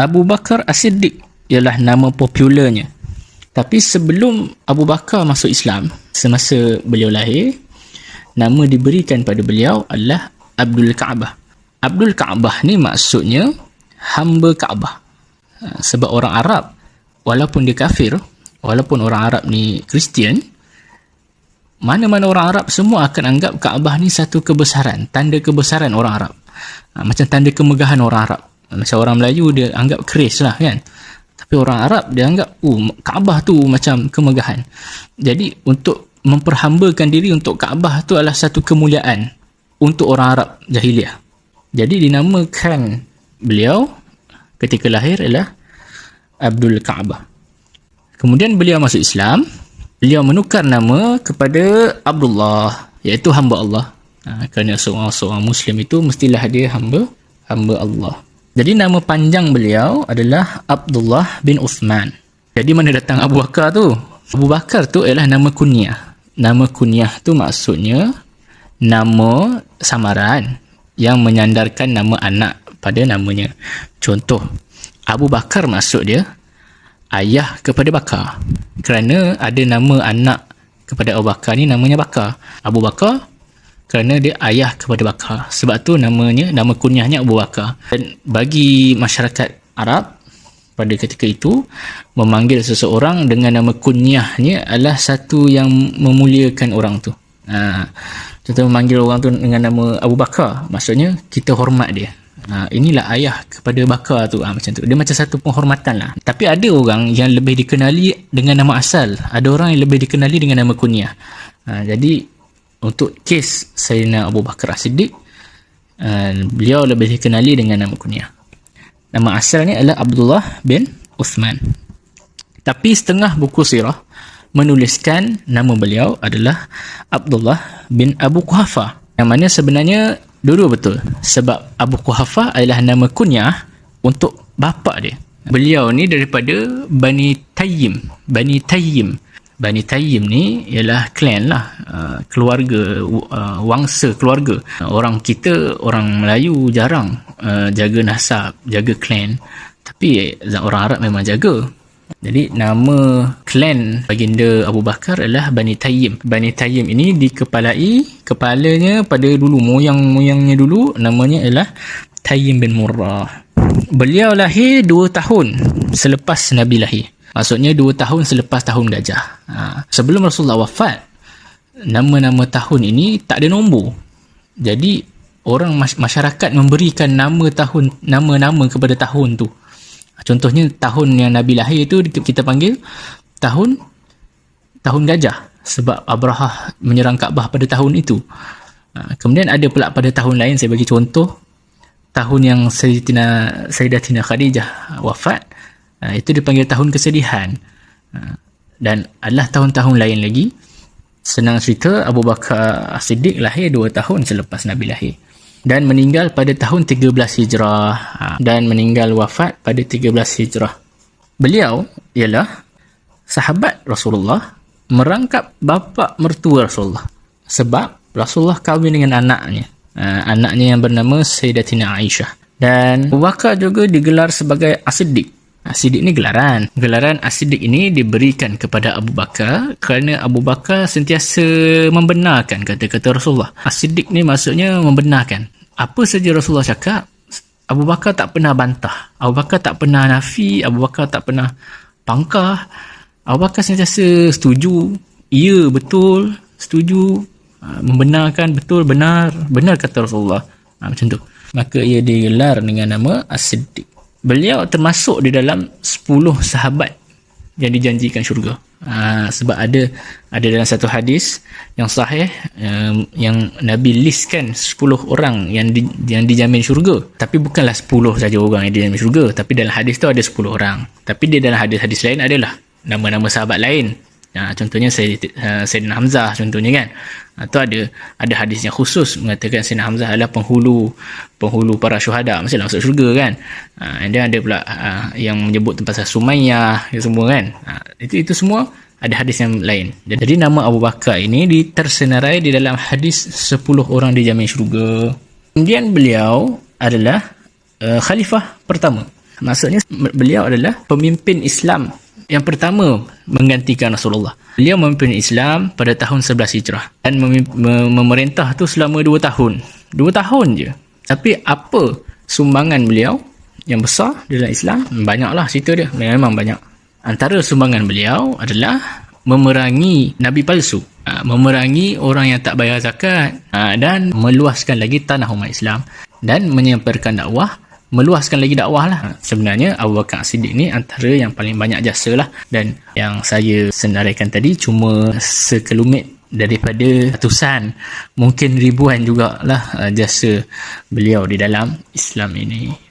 Abu Bakar As-Siddiq ialah nama popularnya. Tapi sebelum Abu Bakar masuk Islam, semasa beliau lahir, nama diberikan pada beliau adalah Abdul Kaabah. Abdul Kaabah ni maksudnya hamba Kaabah. Sebab orang Arab, walaupun dia kafir, walaupun orang Arab ni Kristian, mana-mana orang Arab semua akan anggap Kaabah ni satu kebesaran, tanda kebesaran orang Arab. Macam tanda kemegahan orang Arab. Macam orang Melayu dia anggap keris lah kan. Tapi orang Arab dia anggap Kaabah tu macam kemegahan. Jadi untuk memperhambakan diri untuk Kaabah tu adalah satu kemuliaan untuk orang Arab jahiliah. Jadi dinamakan beliau ketika lahir ialah Abdul Kaabah. Kemudian beliau masuk Islam, beliau menukar nama kepada Abdullah, iaitu hamba Allah. Kerana seorang Muslim itu mestilah dia hamba Allah. Jadi nama panjang beliau adalah Abdullah bin Uthman. Jadi mana datang Abu Bakar tu? Abu Bakar tu ialah nama kunyah. Nama kunyah tu maksudnya nama samaran yang menyandarkan nama anak pada namanya. Contoh, Abu Bakar maksud dia ayah kepada Bakar. Kerana ada nama anak kepada Abu Bakar ni namanya Bakar. Abu Bakar kerana dia ayah kepada Bakar. Sebab tu nama kunyahnya Abu Bakar. Dan bagi masyarakat Arab pada ketika itu, memanggil seseorang dengan nama kunyahnya adalah satu yang memuliakan orang tu. Contoh memanggil orang tu dengan nama Abu Bakar, maksudnya kita hormat dia. Inilah ayah kepada Bakar tu, macam tu. Dia macam satu penghormatan lah. Tapi ada orang yang lebih dikenali dengan nama asal, ada orang yang lebih dikenali dengan nama kunyah. Jadi untuk kes Sayyidina Abu Bakar As-Siddiq, beliau lebih dikenali dengan nama kunyah. Nama asalnya adalah Abdullah bin Uthman. Tapi setengah buku sirah menuliskan nama beliau adalah Abdullah bin Abu Quhafa, yang mana sebenarnya dua betul. Sebab Abu Quhafa adalah nama kunyah untuk bapa dia. Beliau ni daripada Bani Tayyim. Bani Tayyim ni ialah klan lah, keluarga, wangsa keluarga. Orang kita, orang Melayu jarang jaga nasab, jaga klan. Tapi orang Arab memang jaga. Jadi nama klan baginda Abu Bakar adalah Bani Tayyim. Bani Tayyim ini kepalanya pada dulu, moyang-moyangnya dulu namanya ialah Tayyim bin Murrah. Beliau lahir 2 tahun selepas Nabi lahir. Maksudnya 2 tahun selepas tahun gajah. Sebelum Rasulullah wafat, nama-nama tahun ini tak ada nombor. Jadi orang masyarakat memberikan nama-nama kepada tahun tu. Contohnya tahun yang Nabi lahir itu kita panggil tahun gajah, sebab Abrahah menyerang Kaabah pada tahun itu. Kemudian ada pula pada tahun lain, saya bagi contoh, tahun yang Sayyidatina Khadijah wafat, itu dipanggil tahun kesedihan. Dan adalah tahun-tahun lain lagi. Senang cerita, Abu Bakar As-Siddiq lahir 2 tahun selepas Nabi lahir dan meninggal pada tahun 13 Hijrah, dan meninggal wafat pada 13 Hijrah. Beliau ialah sahabat Rasulullah, merangkap bapa mertua Rasulullah, sebab Rasulullah kahwin dengan anaknya yang bernama Sayyidatina Aisyah. Dan Abu Bakar juga digelar sebagai As-Siddiq. As-Siddiq ni gelaran As-Siddiq ini diberikan kepada Abu Bakar kerana Abu Bakar sentiasa membenarkan kata-kata Rasulullah. As-Siddiq ni maksudnya membenarkan apa saja Rasulullah cakap. Abu Bakar tak pernah bantah, Abu Bakar tak pernah nafi, Abu Bakar tak pernah pangkah. Abu Bakar sentiasa setuju, ya betul, setuju, membenarkan, betul, benar kata Rasulullah. Macam tu. Maka ia digelar dengan nama As-Siddiq. Beliau termasuk di dalam 10 sahabat yang dijanjikan syurga. Sebab ada dalam satu hadis yang sahih, yang Nabi listkan 10 orang yang dijamin syurga. Tapi bukanlah 10 saja orang yang dijamin syurga, tapi dalam hadis tu ada 10 orang. Tapi dia dalam hadis-hadis lain adalah nama-nama sahabat lain. Contohnya Sayyidina Hamzah contohnya kan. Atau ada hadis yang khusus mengatakan Sayyidina Hamzah adalah penghulu para syuhada, mestilah masuk syurga kan. Dan ada pula yang menyebut tempat Sumayyah semua kan. Itu semua ada hadis yang lain. Jadi nama Abu Bakar ini tersenarai di dalam hadis 10 orang dijamin syurga. Kemudian beliau adalah khalifah pertama. Maksudnya beliau adalah pemimpin Islam yang pertama menggantikan Rasulullah. Beliau memimpin Islam pada tahun 11 Hijrah dan memerintah tu selama 2 tahun. 2 tahun je. Tapi apa sumbangan beliau yang besar dalam Islam? Banyaklah cerita dia. Memang banyak. Antara sumbangan beliau adalah memerangi Nabi palsu, memerangi orang yang tak bayar zakat, dan meluaskan lagi tanah umat Islam dan menyamparkan dakwah, meluaskan lagi dakwah lah. Sebenarnya Abu Bakar Siddiq ni antara yang paling banyak jasa lah, dan yang saya senaraikan tadi cuma sekelumit daripada ratusan, mungkin ribuan jugalah jasa beliau di dalam Islam ini.